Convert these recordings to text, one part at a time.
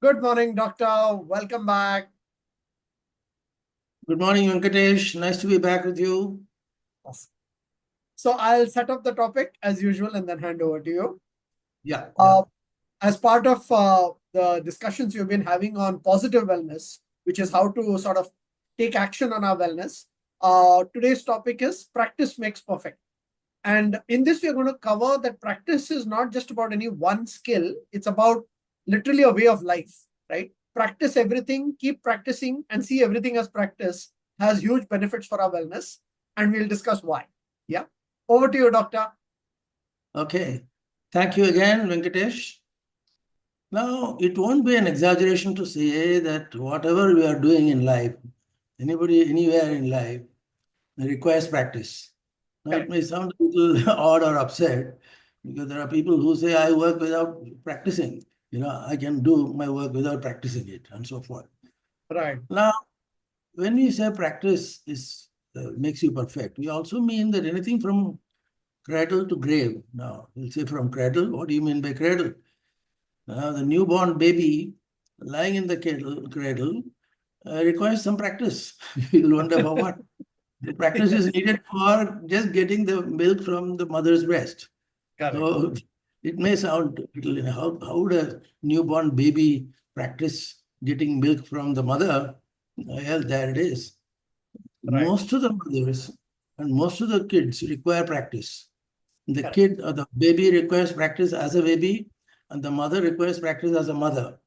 Good morning, doctor. Welcome back. Good morning, Venkatesh. Nice to be back with you. Awesome. So I'll set up the topic as usual and then hand over to you. Yeah. As part of the discussions you've been having on positive wellness, which is how to sort of take action on our wellness, today's topic is practice makes perfect. And in this, we're going to cover that practice is not just about any one skill, it's about literally a way of life, right? Practice everything, keep practicing, and see everything as practice has huge benefits for our wellness. And we'll discuss why. Yeah. Over to you, doctor. Okay. Thank you again, Venkatesh. Now, it won't be an exaggeration to say that whatever we are doing in life, anybody, anywhere in life, requires practice. Now, it may sound a little odd or upset because there are people who say, I work without practicing. I can do my work without practicing it and so forth. Right. Now, when we say practice is makes you perfect, we also mean that anything from cradle to grave. Now, we'll say from cradle. What do you mean by cradle? Now, the newborn baby lying in the cradle requires some practice. You'll wonder for what. The practice is needed for just getting the milk from the mother's breast. Correct. So it may sound little, how would a newborn baby practice getting milk from the mother? Well, there it is. Right. Most of the mothers and most of the kids require practice. The Correct. kid or the baby requires practice as a baby, and the mother requires practice as a mother.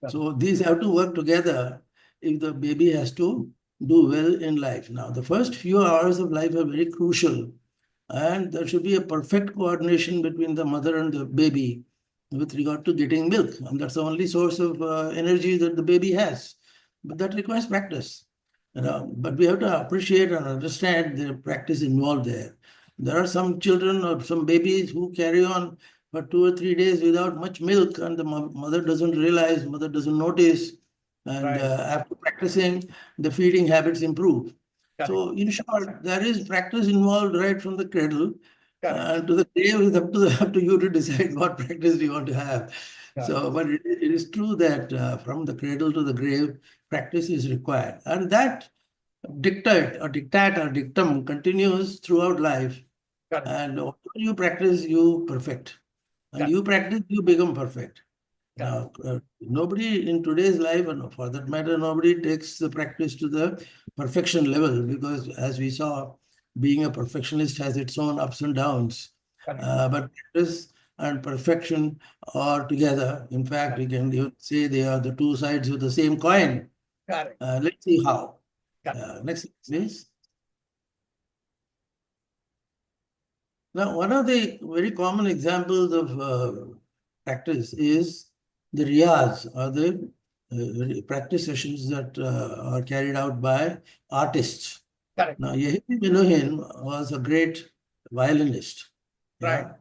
So these have to work together if the baby has to do well in life. Now, the first few hours of life are very crucial, and there should be a perfect coordination between the mother and the baby with regard to getting milk. And that's the only source of energy that the baby has. But that requires practice. But we have to appreciate and understand the practice involved there. There are some children or some babies who carry on for 2 or 3 days without much milk, and the mother doesn't realize, mother doesn't notice. And after practicing, the feeding habits improve. So, in short, there is practice involved right from the cradle. To the grave, it's up to you to decide what practice you want to have. So, but it is true that from the cradle to the grave, practice is required. And that dictat or dictum continues throughout life. And whatever you practice, you perfect. And you practice, you become perfect. Now, nobody in today's life, and for that matter, nobody takes the practice to the perfection level because, as we saw, being a perfectionist has its own ups and downs. But practice and perfection are together. In fact, we can even say they are the two sides of the same coin. Let's see how. Next, please. Now, one of the very common examples of practice is the riyaz, or the practice sessions that are carried out by artists. Now, Yehudi Menuhin was a great violinist. Yeah?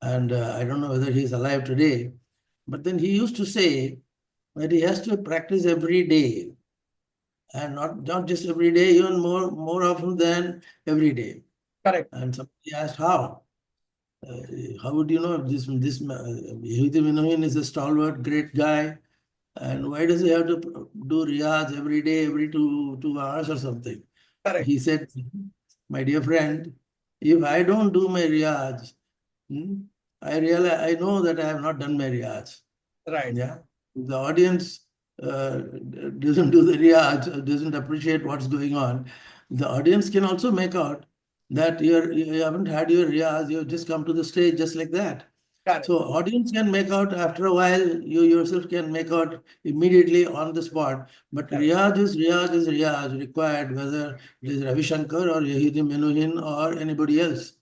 And I don't know whether he's alive today, but then he used to say that he has to practice every day. And not just every day, even more often than every day. And somebody asked how. How would you know this Yehudi Menuhin is a stalwart, great guy, and why does he have to do riyaz every day, every 2 hours or something? He said, my dear friend, if I don't do my riyaz, I know that I have not done my riyaz. Yeah. If the audience doesn't do the riyaz, doesn't appreciate what's going on, the audience can also make out that you haven't had your riyaz, you've just come to the stage just like that. So audience can make out after a while, you yourself can make out immediately on the spot. But riyaz is riyaz required, whether it is Ravi Shankar or Yehudi Menuhin or anybody else.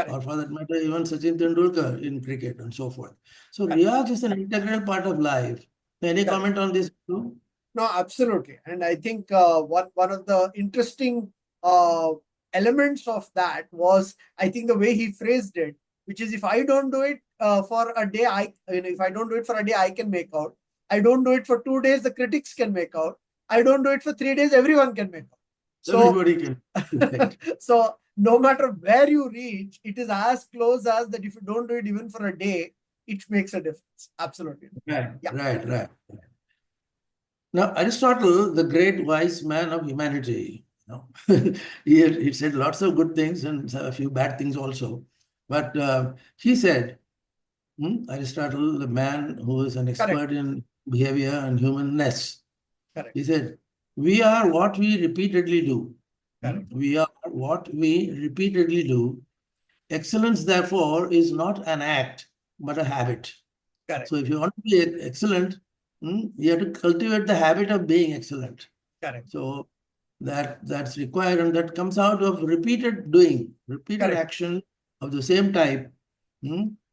Or for that matter, even Sachin Tendulkar in cricket and so forth. So riyaz is an integral part of life. Any comment on this too? No, absolutely. And I think one of the interesting elements of that was, I think, the way he phrased it, which is if I don't do it for a day, if I don't do it for a day, I can make out. I don't do it for 2 days, the critics can make out. I don't do it for 3 days, everyone can make out. So, everybody can. So no matter where you reach, it is as close as that if you don't do it even for a day, it makes a difference. Absolutely. Right. Now, Aristotle, the great wise man of humanity, he said lots of good things and a few bad things also. But he said, Aristotle, the man who is an Correct. expert in behavior and humanness, Correct. he said, we are what we repeatedly do. Correct. We are what we repeatedly do. Excellence, therefore, is not an act, but a habit. Correct. So if you want to be excellent, you have to cultivate the habit of being excellent. Correct. So that's required, and that comes out of repeated doing, repeated Correct. action of the same type,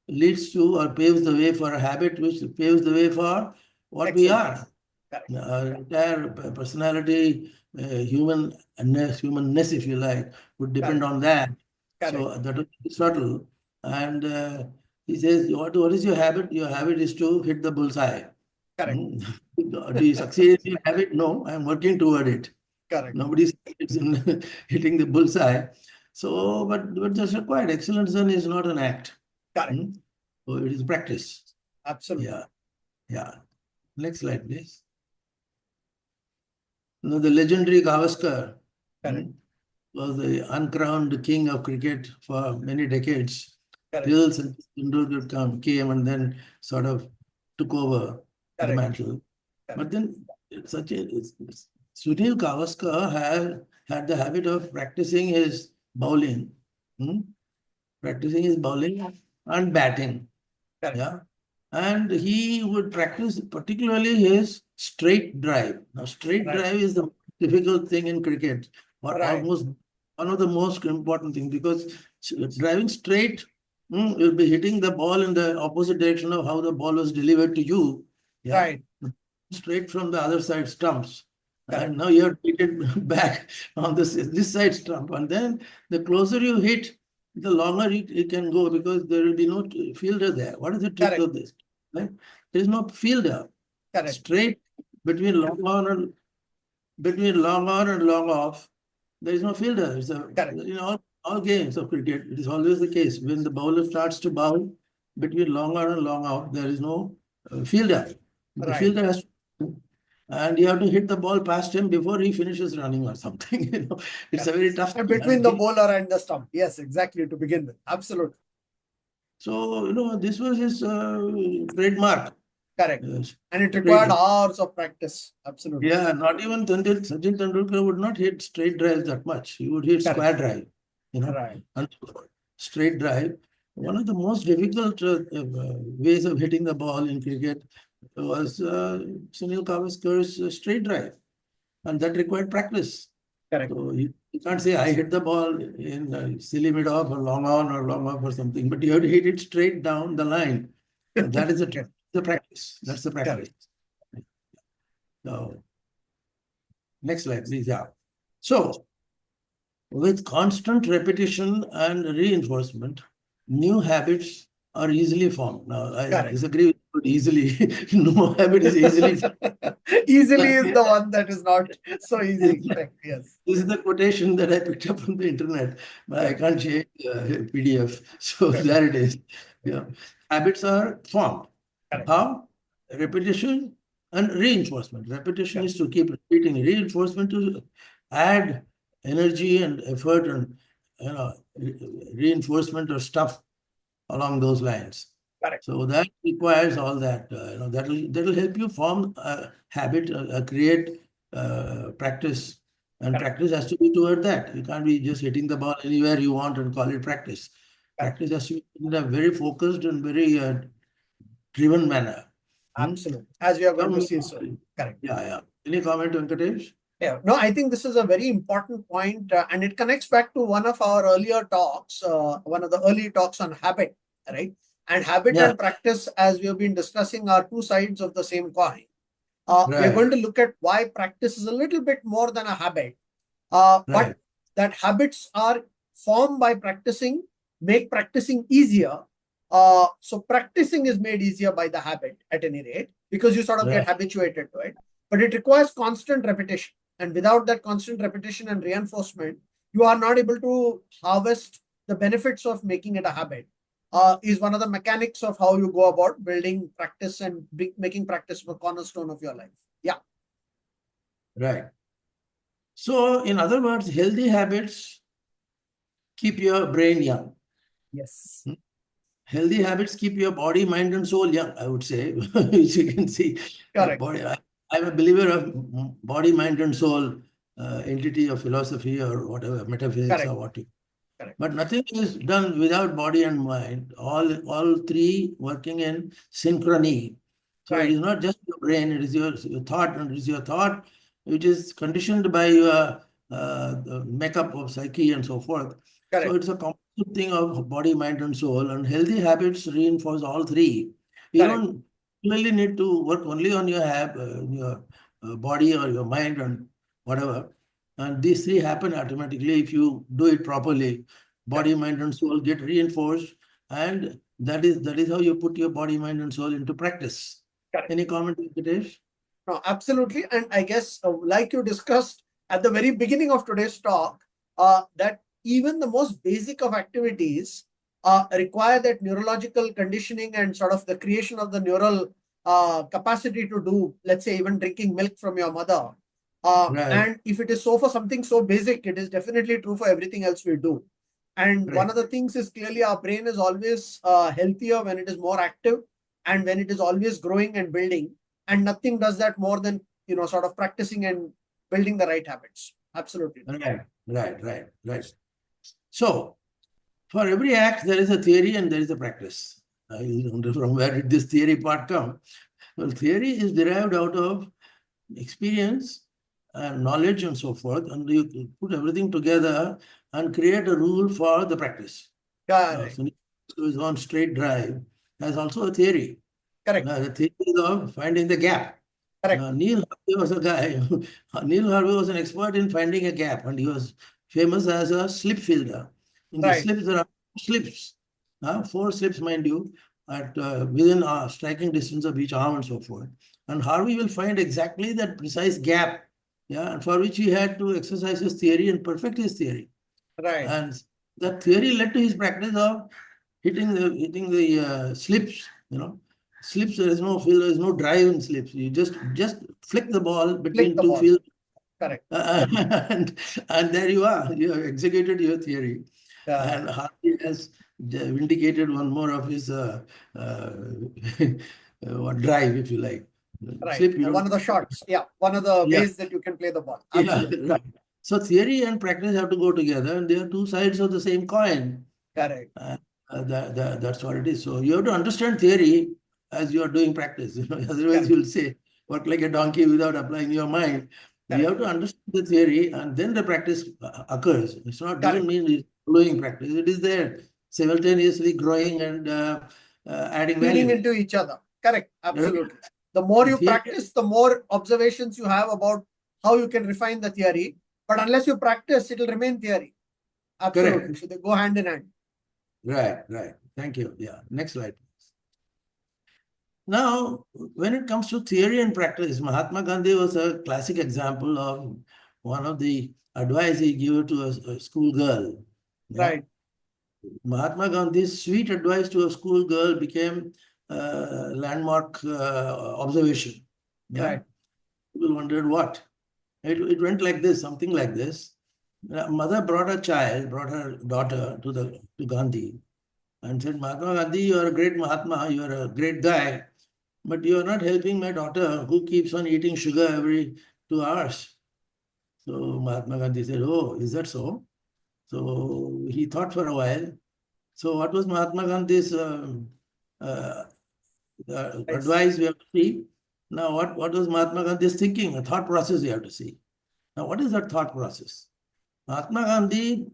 leads to or paves the way for a habit, which paves the way for what we are. Correct. Our entire personality, humanness, if you like, would depend on that. So that is subtle. And he says, what is your habit? Your habit is to hit the bullseye. Correct. Do you succeed in your habit? No, I'm working toward it. Correct. Nobody succeeds in hitting the bullseye. So, but just required. Excellence is not an act. Correct. So it is practice. Absolutely. Yeah. Next slide, please. The legendary Gavaskar was the uncrowned king of cricket for many decades. Till Sachin Tendulkar came and then sort of took over the mantle. But then Sunil Gavaskar had the habit of practicing his bowling, and batting. Yeah. And he would practice particularly his straight drive. Now, straight drive is the difficult thing in cricket, or almost one of the most important things, because driving straight, you'll be hitting the ball in the opposite direction of how the ball was delivered to you. Yeah. Straight from the other side stumps. And now you have to hit it back on this side stump. And then the closer you hit, the longer it can go, because there will be no fielder there. What is the trick of this? Right? There is no fielder. Straight between long on and long off, there is no fielder. It's in all games of cricket, it is always the case. When the bowler starts to bowl between long on and long out, there is no fielder. The fielder has to, and you have to hit the ball past him before he finishes running or something. It's a very tough thing. Between the bowler and the stump. Yes, exactly, to begin with. Absolutely. So, this was his trademark. Correct. And it required hours of practice. Absolutely. Yeah, not even Sachin Tendulkar would not hit straight drives that much. He would hit square drive, and straight drive. One of the most difficult ways of hitting the ball in cricket was Sunil Gavaskar's straight drive, and that required practice. So you can't say I hit the ball in silly mid off or long on or long off or something, but you have to hit it straight down the line. So that is the practice. That's the practice. So, next slide, please. Yeah. So, with constant repetition and reinforcement, new habits are easily formed. Now, I disagree with easily. No habit is easily formed. Easily is the one that is not so easy. Yes. This is the quotation that I picked up from the internet, but I can't change PDF. So there it is. Yeah. Habits are formed. How? Repetition and reinforcement. Repetition is to keep repeating. Reinforcement to add energy and effort and reinforcement or stuff along those lines. So that requires all that. That will help you form a habit, create practice, and practice has to be toward that. You can't be just hitting the ball anywhere you want and call it practice. Practice has to be in a very focused and very driven manner. Absolutely. As we are going to see so. Correct. Yeah. Any comment, Venkatesh? Yeah. No, I think this is a very important point, and it connects back to one of our earlier talks, one of the early talks on habit, right? And habit and practice, as we have been discussing, are two sides of the same coin. We are going to look at why practice is a little bit more than a habit, but that habits are formed by practicing, make practicing easier. So practicing is made easier by the habit at any rate, because you sort of get habituated to it, but it requires constant repetition. And without that constant repetition and reinforcement, you are not able to harvest the benefits of making it a habit. Is one of the mechanics of how you go about building practice and making practice a cornerstone of your life. Yeah. Right. So, in other words, healthy habits keep your brain young. Yes. Hmm? Healthy habits keep your body, mind, and soul young, I would say, which you can see. Correct. Body, I'm a believer of body, mind, and soul entity of philosophy or whatever, metaphysics or Correct. what. Correct. But nothing is done without body and mind. All three working in synchrony. So it Right. is not just your brain, it is your thought, and it is your thought which is conditioned by your the makeup of psyche and so forth. So Correct. it's a composite thing of body, mind, and soul, and healthy habits reinforce all three. You Correct. don't really need to work only on your body or your mind and whatever. And these three happen automatically if you do it properly. Body, Correct. mind, and soul get reinforced, and that is how you put your body, mind, and soul into practice. Correct. Any comment, Venkatesh? No, absolutely. And I guess, like you discussed at the very beginning of today's talk, that even the most basic of activities require that neurological conditioning and sort of the creation of the neural capacity to do, let's say, even drinking milk from your mother. Right, And if it is so for something so basic, it is definitely true for everything else we do. And one right, of the things is clearly our brain is always healthier when it is more active and when it is always growing and building, and nothing does that more than sort of practicing and building the right habits. Absolutely. right. So, for every act, there is a theory and there is a practice. I wonder from where did this theory part come? Well, theory is derived out of experience and knowledge and so forth, and you put everything together and create a rule for the practice. Correct. So who is on straight drive has also a theory. Correct. The theory of finding the gap. Correct. Neil Harvey was a guy. Neil Harvey was an expert in finding a gap, and he was famous as a slip fielder. In the Right. slips, there are slips, four slips, mind you, at within a striking distance of each arm and so forth. And Harvey will find exactly that precise gap, yeah, and for which he had to exercise his theory and perfect his theory. Right. And that theory led to his practice of hitting the slips. Slips. There is no feel. There is no drive in slips. You just flick the ball Click between the two ball. fields, Correct. and there you are. You have executed your theory, Correct. and Harvey has vindicated one more of his what drive, if you like. Right. Slip. You don't. One of the shots. Yeah. One of the Yeah. ways that you can play the ball. Yeah. Absolutely. Right. So theory and practice have to go together, and they are two sides of the same coin. Correct. Uh, that's what it is. So you have to understand theory as you are doing practice. Otherwise Correct. you'll say work like a donkey without applying your mind. You Correct. have to understand the theory, and then the practice occurs. It's not doesn't Correct. mean it's following practice. It is there simultaneously growing and adding Feeding value. into each other. Correct. Right? Absolutely. The more you Theory, practice, the more observations you have about how you can refine the theory. But unless you practice, it will remain theory. Absolutely. correct. So they go hand in hand. Right. Thank you. Yeah. Next slide. Now, when it comes to theory and practice, Mahatma Gandhi was a classic example of one of the advice he gave to a school girl. Yeah, Right. Mahatma Gandhi's sweet advice to a school girl became a landmark observation. Yeah, Right. people wondered what. It went like this, something like this. A mother brought her daughter to Gandhi and said, Mahatma Gandhi, you are a great Mahatma, you are a great guy. But you are not helping my daughter who keeps on eating sugar every 2 hours. So Mahatma Gandhi said, oh, is that so? So he thought for a while. So what was Mahatma Gandhi's uh, Nice. advice we have to see? Now what was Mahatma Gandhi's thinking? A thought process we have to see. Now what is that thought process? Mahatma Gandhi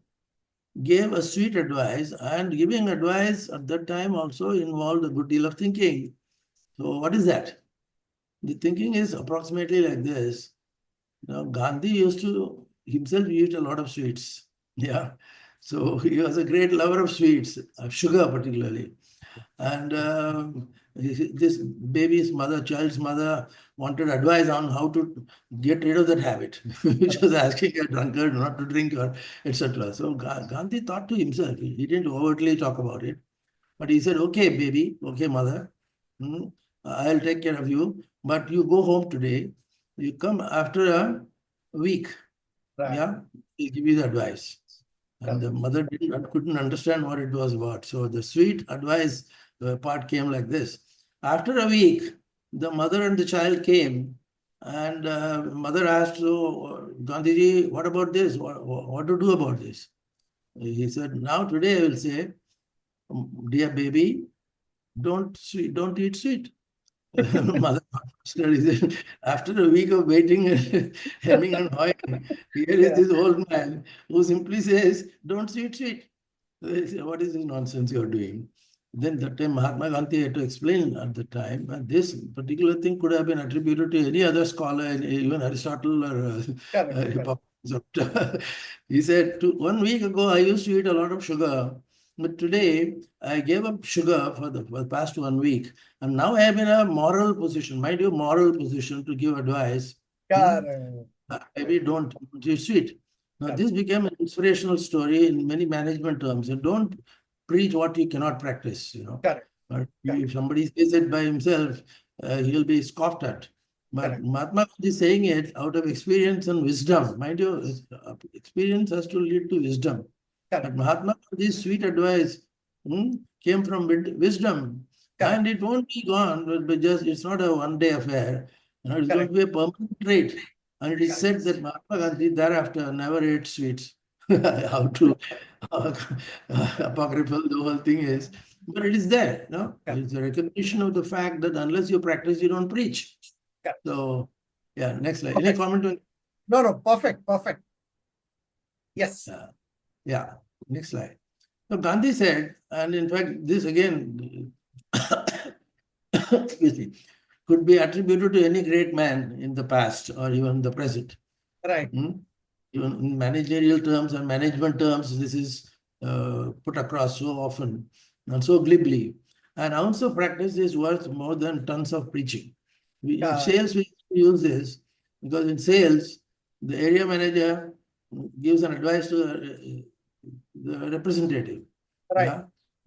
gave a sweet advice, and giving advice at that time also involved a good deal of thinking. So what is that? The thinking is approximately like this. Now, Gandhi himself used a lot of sweets. Yeah. So he was a great lover of sweets, of sugar particularly. And this child's mother, wanted advice on how to get rid of that habit, which was asking a drunkard not to drink or etc. So Gandhi thought to himself, he didn't overtly talk about it, but he said, okay, baby, okay, mother, hmm, I'll take care of you, but you go home today you come after a week, Right. yeah, he'll give you the advice. And Correct. the mother couldn't understand what it was about. So the sweet advice part came like this. After a week, the mother and the child came, and mother asked, so Gandhiji, what about this? What to do about this? He said, now today I will say, dear baby, don't eat sweet. Mother said, after a week of waiting and hemming and hawing, here is Yeah. this old man who simply says, don't eat sweet. They say, what is this nonsense you're doing? Then that time Mahatma Gandhi had to explain at the time, and this particular thing could have been attributed to any other scholar, even Aristotle or Correct. Correct. Hippocrates. He said, 1 week ago, I used to eat a lot of sugar, but today I gave up sugar for the past 1 week, and now I am in a moral position, mind you, moral position to give advice. Correct. Maybe don't eat sweet. Now, Correct. this became an inspirational story in many management terms. And don't preach what you cannot practice, Correct. But Correct. if somebody says it by himself, he'll be scoffed at. But Correct. Mahatma Gandhi is saying it out of experience and wisdom. Mind you, experience has to lead to wisdom. But Correct. Mahatma Gandhi's sweet advice came from wisdom. Correct. And it won't be gone, but just it's not a one-day affair. It's going Correct. to be a permanent trait. And it is Correct. said that Mahatma Gandhi thereafter never ate sweets. How to apocryphal the whole thing is, but it is there. Correct. It's a recognition of the fact that unless you practice, you don't preach. Correct. So, yeah, next slide. Any Perfect. comment on? No, no, perfect. Perfect. Yes. Yeah, next slide. So Gandhi said, and in fact, this again, excuse me, could be attributed to any great man in the past or even the present. Right. Even in managerial terms and management terms, this is put across so often and so glibly. An ounce of practice is worth more than tons of preaching. In sales, we use this because in sales, the area manager gives an advice to the representative. Right. Yeah,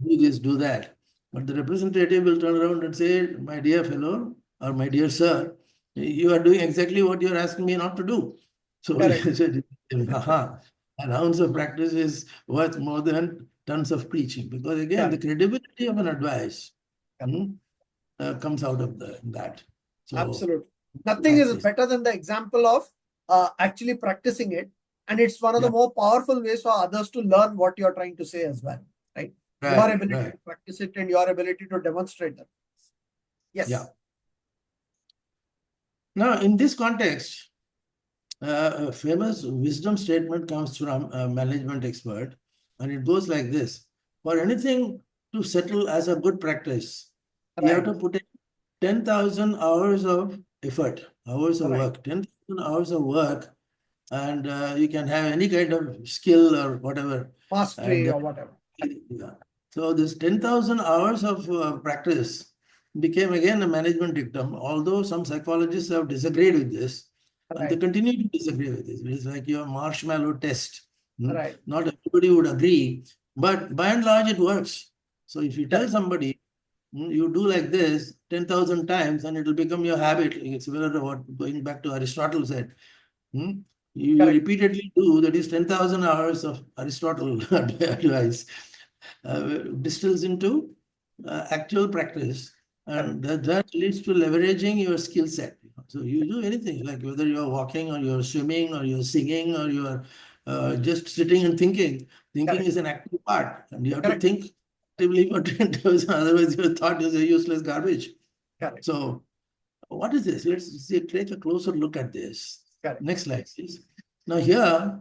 do this, do that. But the representative will turn around and say, my dear fellow or my dear sir, you are doing exactly what you're asking me not to do. So he said, an ounce of practice is worth more than tons of preaching. Because again, the credibility of an advice comes out of that. So absolutely. Nothing is better than the example of actually practicing it. And it's one of the more powerful ways for others to learn what you're trying to say as well. Right? Your ability to practice it and your ability to demonstrate that. Yes. Yeah. Now, in this context, a famous wisdom statement comes from a management expert, and it goes like this. For anything to settle as a good practice, you have to put in 10,000 hours of effort, hours of work, 10,000 hours of work, and you can have any kind of skill or whatever. Mastery or whatever. Yeah. So this 10,000 hours of practice became again a management dictum, although some psychologists have disagreed with this. And they continue to disagree with this. It's like your marshmallow test. Not everybody would agree, but by and large, it works. So if you tell somebody, you do like this 10,000 times, and it will become your habit. It's similar to what going back to Aristotle said. You repeatedly do, that is 10,000 hours of Aristotle advice, distills into actual practice. And that leads to leveraging your skill set. So you do anything, like whether you're walking or you're swimming or you're singing or you're just sitting and thinking. Thinking is an active part, and you have to think actively for 10,000, otherwise your thought is a useless garbage. So what is this? Let's take a closer look at this. Next slide, please. Now here,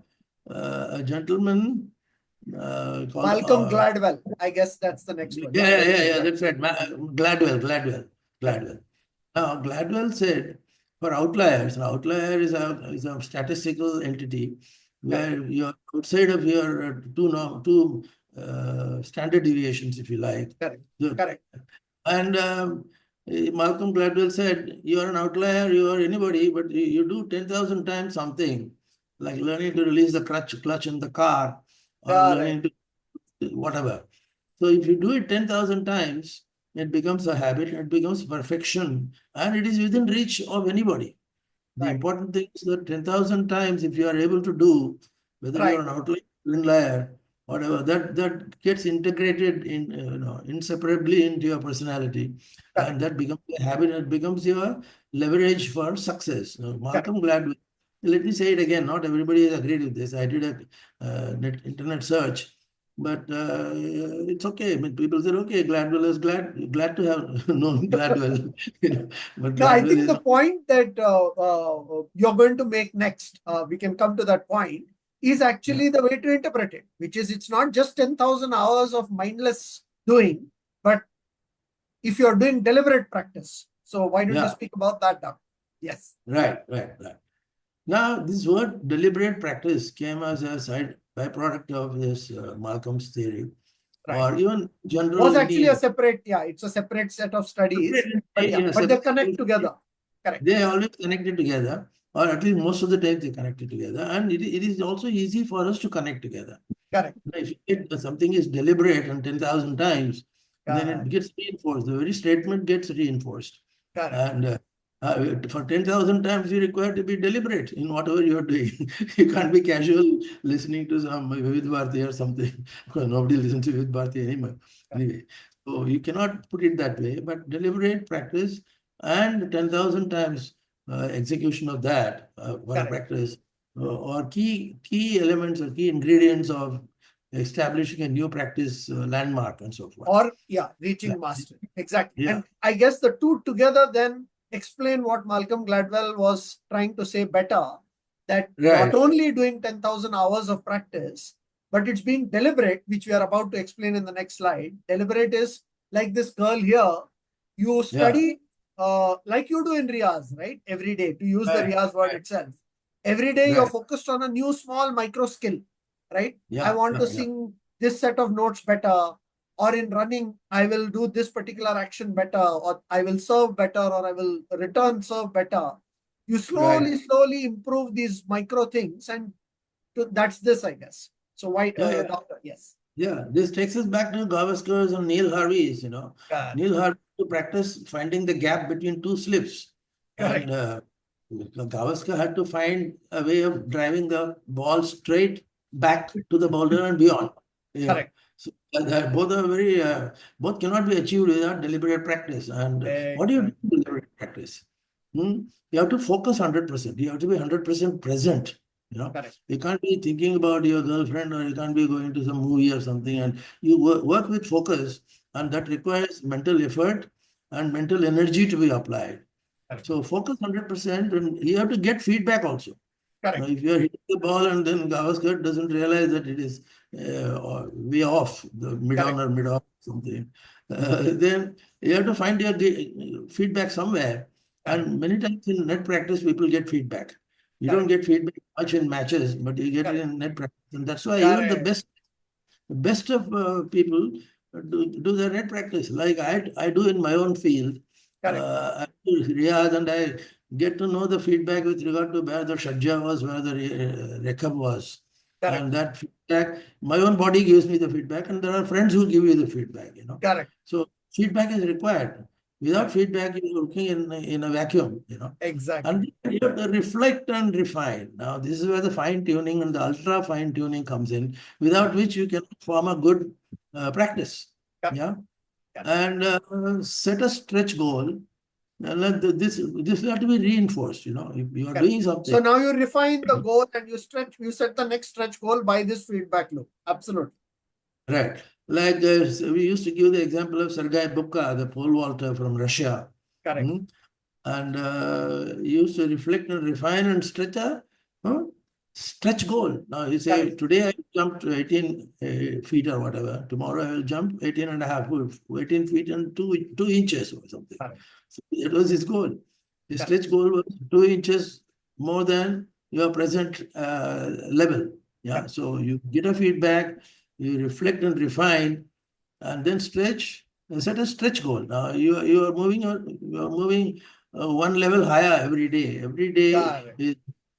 a gentleman called Malcolm Gladwell. I guess that's the next one. Yeah, that's right. Gladwell. Now, Gladwell said, for outliers, an outlier is a statistical entity where you're outside of your two standard deviations, if you like. Correct. And Malcolm Gladwell said, you are an outlier, you are anybody, but you do 10,000 times something, like learning to release the clutch in the car, or learning to whatever. So if you do it 10,000 times, it becomes a habit, it becomes perfection, and it is within reach of anybody. The Right. important thing is that 10,000 times, if you are able to do, whether you are Right. an outlier, inlier, whatever, that gets integrated in, inseparably into your personality, Correct. and that becomes a habit. It becomes your leverage for success. Correct. Malcolm Gladwell. Let me say it again. Not everybody has agreed with this. I did a internet search, but it's okay. I mean, people say, okay, Gladwell is glad to have known Gladwell, but No, I Gladwell think is the not. point that you're going to make next, we can come to that point, is Yeah. actually the way to interpret it, which is it's not just 10,000 hours of mindless doing, but if you're doing deliberate practice. So why don't you Yeah. speak about that now? Yes. Right. Now, this word deliberate practice came as a side byproduct of this Malcolm's theory, Right. or even general Was actually a any separate, yeah, it's a separate set of studies, but yeah, but they connect separate, together. Correct. they always connected together, or at least most of the time they connected together, and it is also easy for us to connect together. Correct. If something is deliberate and 10,000 times, then it Correct. gets reinforced. The very statement gets reinforced. Correct. And for 10,000 times, you require to be deliberate in whatever you're doing. You can't be casual listening to some Vivid Bharati or something. Because nobody listens to Vivid Bharati anymore. Anyway, so you cannot put it that way, but deliberate practice and 10,000 times execution of that for a Correct. practice or key elements or key ingredients of establishing a new practice landmark and so forth. Or yeah, Yeah. reaching mastery. Exactly. Yeah. And I guess the two together then explain what Malcolm Gladwell was trying to say better, that not Right. only doing 10,000 hours of practice, but it's being deliberate, which we are about to explain in the next slide. Deliberate is like this girl here, you Yeah. study like you do in Riyaz, right? Every day, to use the Right. Riyaz word Right. itself. Every day you're Right. focused on a new small micro skill, right? I Yeah. want to Yeah. sing this set of notes better, or in running, I will do this particular action better, or I will serve better, or I will return serve better. You Right. slowly improve these micro things, and that's this, I guess. So why, Yeah. doctor? Yes. Yeah, this takes us back to Gavaskar and Neil Harvey's, Correct. Neil Harvey to practice finding the gap between two slips. Correct. And Gavaskar had to find a way of driving the ball straight back to the boulder and beyond. Yeah. Correct. So both are very, both cannot be achieved without deliberate practice. And what do you do Exactly. with deliberate practice? You have to focus 100%. You have to be 100% present. Correct. You can't be thinking about your girlfriend or you can't be going to some movie or something. And you work with focus, and that requires mental effort and mental energy to be applied. Correct. So focus 100%, and you have to get feedback also. Correct. If you are hitting the ball and then Gavaskar doesn't realize that it is way off, the mid on Correct. or mid off something, then you have to find your feedback somewhere. Correct. And many times in net practice, people get feedback. You don't Correct. get feedback much in matches, but you get it Correct. in net practice. And that's why even Correct. the best of people do their net practice. Like I do in my own field. Correct. I do Riyadh and I get to know the feedback with regard to where the Shajja was, where the Rekab was. Correct. And that feedback, my own body gives me the feedback, and there are friends who give you the feedback. Correct. So feedback is required. Without Correct. feedback, you're working in a vacuum. Exactly. And you have to reflect and refine. Now, this is where the fine tuning and the ultra fine tuning comes in, without which you can form a good practice. Correct. Yeah. Correct. And set a stretch goal. And this will have to be reinforced. If you are Correct. doing something. So now you refine the goal and you set the next stretch goal by this feedback loop. Absolutely. Right. Like we used to give the example of Sergei Bubka, the pole vaulter from Russia. Correct. And he used to reflect and refine and stretch a stretch goal. Now you say, Correct. today I jumped 18 feet or whatever. Tomorrow I will jump 18 and a half, 18 feet and 2 inches or something. Correct. So that was his goal. His Correct. stretch goal was 2 inches more than your present level. Yeah. Correct. So you get a feedback, you reflect and refine, and then stretch. Set a stretch goal. Now you are moving one level higher every day. Every day Correct. is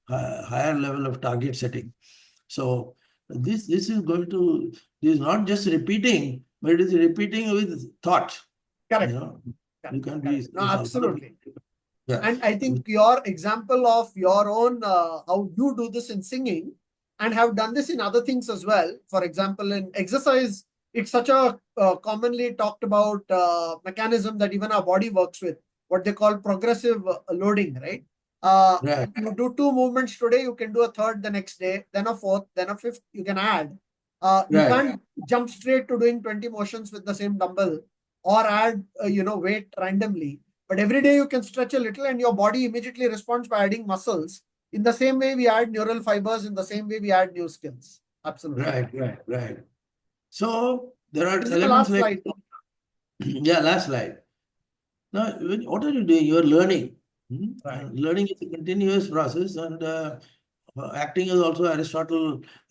a higher level of target setting. So this is not just repeating, but it is repeating with thought. Correct. You Correct. can Correct. be No, absolutely. And I think your example of your own, how you do this in singing and have done this in other things as well. For example, in exercise, it's such a commonly talked about mechanism that even our body works with, what they call progressive loading, right? Right. You do two movements today, you can do a third the next day, then a fourth, then a fifth, you can add. You Right. can't jump straight to doing 20 motions with the same dumbbell or add, weight randomly. But every day you can stretch a little and your body immediately responds by adding muscles. In the same way we add neural fibers, in the same way we add new skills. Absolutely. Right. So there are This is the elements last like, slide. yeah, last slide. Now, what are you doing? You are learning. Right. Learning is a continuous process, and acting is also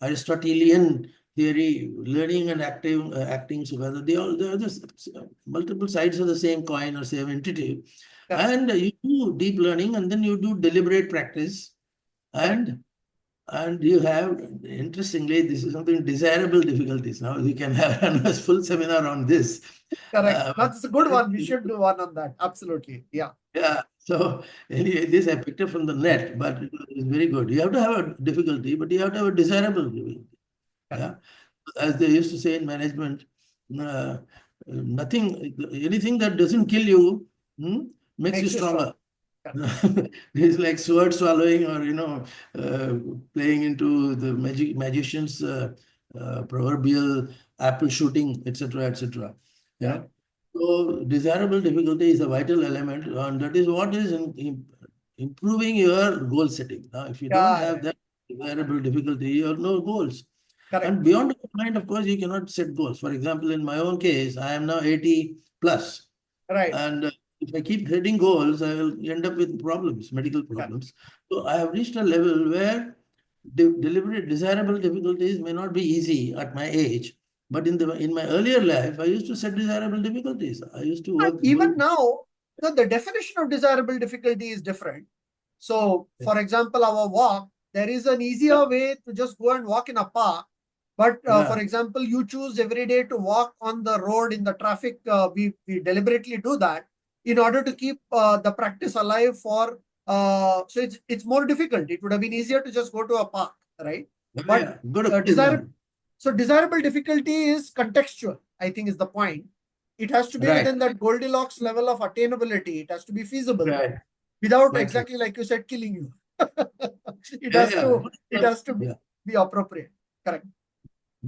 Aristotelian theory. Learning and acting together, they are just multiple sides of the same coin or same entity. Correct. And you do deep learning, and then you do deliberate practice, Correct. and you have, interestingly, this is something desirable difficulties. Now we can have a full seminar on this. Correct. That's a good But one. We should do one on that. Absolutely. Yeah. yeah. So anyway, this I picked up from the net, but it's very good. You have to have a difficulty, but you have to have a desirable difficulty. Correct. Yeah. As they used to say in management, nothing, anything that doesn't kill you makes you Makes you strong. stronger. Correct. It's like sword swallowing, or playing into the magician's proverbial apple shooting, etc., etc. Yeah. Yeah. So desirable difficulty is a vital element, and that is what is improving your goal setting. Now, if you don't have Correct. that desirable difficulty, you have no goals. And Correct. beyond the mind, of course, you cannot set goals. For example, in my own case, I am now 80 plus. Right. And if I keep hitting goals, I will end up with problems, medical Correct. problems. So I have reached a level where deliberate desirable difficulties may not be easy at my age. But in my earlier life, I used to set desirable difficulties. I used to And work even good. now, the definition of desirable difficulty is different. So, for example, our walk, there is an easier way to just go and walk in a park. But for Yeah, example, you choose every day to walk on the road in the traffic. We deliberately do that in order to keep the practice alive for. So it's more difficult. It would have been easier to just go to a park, right? But yeah. Good desirable. example. So desirable difficulty is contextual, I think is the point. It has to be Right, within that Goldilocks level of attainability. It has to be feasible right. without Quite right. exactly like you said, killing you. it Yeah, has yeah. to it has to Yeah. be appropriate. Correct.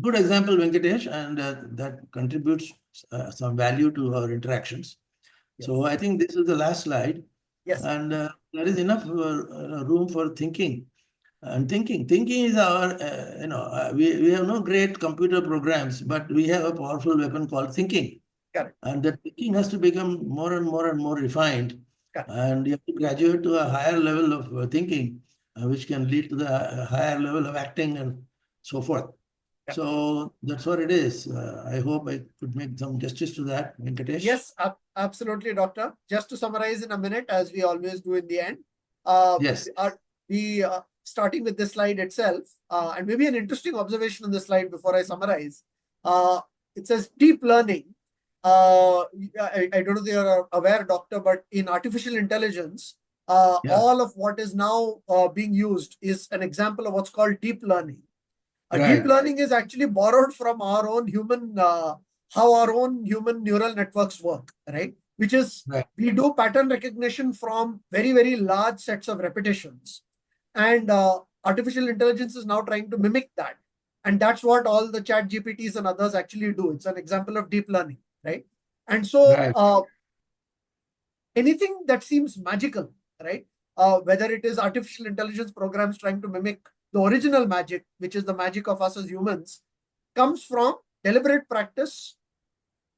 Good example, Venkatesh, and that contributes some value to our interactions. So Yes. I think this is the last slide, Yes. and there is enough room for thinking. And thinking is our, we have no great computer programs, but we have a powerful weapon called thinking. Correct. And that thinking has to become more and more and more refined. Correct. And you have to graduate to a higher level of thinking, which can lead to the higher level of acting and so forth. Correct. So that's what it is. I hope I could make some justice to that, Venkatesh. Yes, absolutely, Doctor. Just to summarize in a minute, as we always do in the end, Yes. we starting with this slide itself, and maybe an interesting observation on this slide before I summarize. It says deep learning. I don't know if you are aware, Doctor, but in artificial intelligence, Yeah. all of what is now being used is an example of what's called deep learning. Deep Right. learning is actually borrowed from our own human, how our own human neural networks work, right? Which is Right. we do pattern recognition from very, very large sets of repetitions. And artificial intelligence is now trying to mimic that. And that's what all the chat GPTs and others actually do. It's an example of deep learning, right? And so Right. anything that seems magical, right? Whether it is artificial intelligence programs trying to mimic the original magic, which is the magic of us as humans, comes from deliberate practice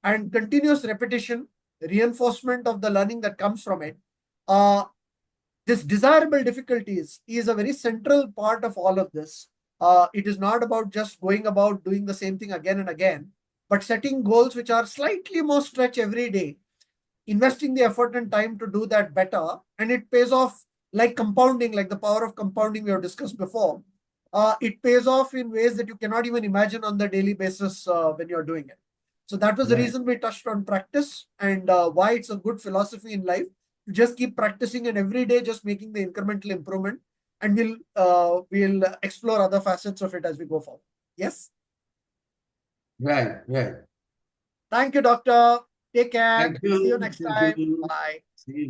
and continuous repetition, reinforcement of the learning that comes from it. This desirable difficulties is a very central part of all of this. It is not about just going about doing the same thing again and again, but setting goals which are slightly more stretch every day, investing the effort and time to do that better, and it pays off like compounding, like the power of compounding we have discussed before. It pays off in ways that you cannot even imagine on the daily basis when you're doing it. So that was the Right. reason we touched on practice and why it's a good philosophy in life just keep practicing, and every day just making the incremental improvement, and we'll explore other facets of it as we go forward. Yes. Right, right. Thank you, doctor. Take care. Thank See you you. next Thank time. you. Bye. See you.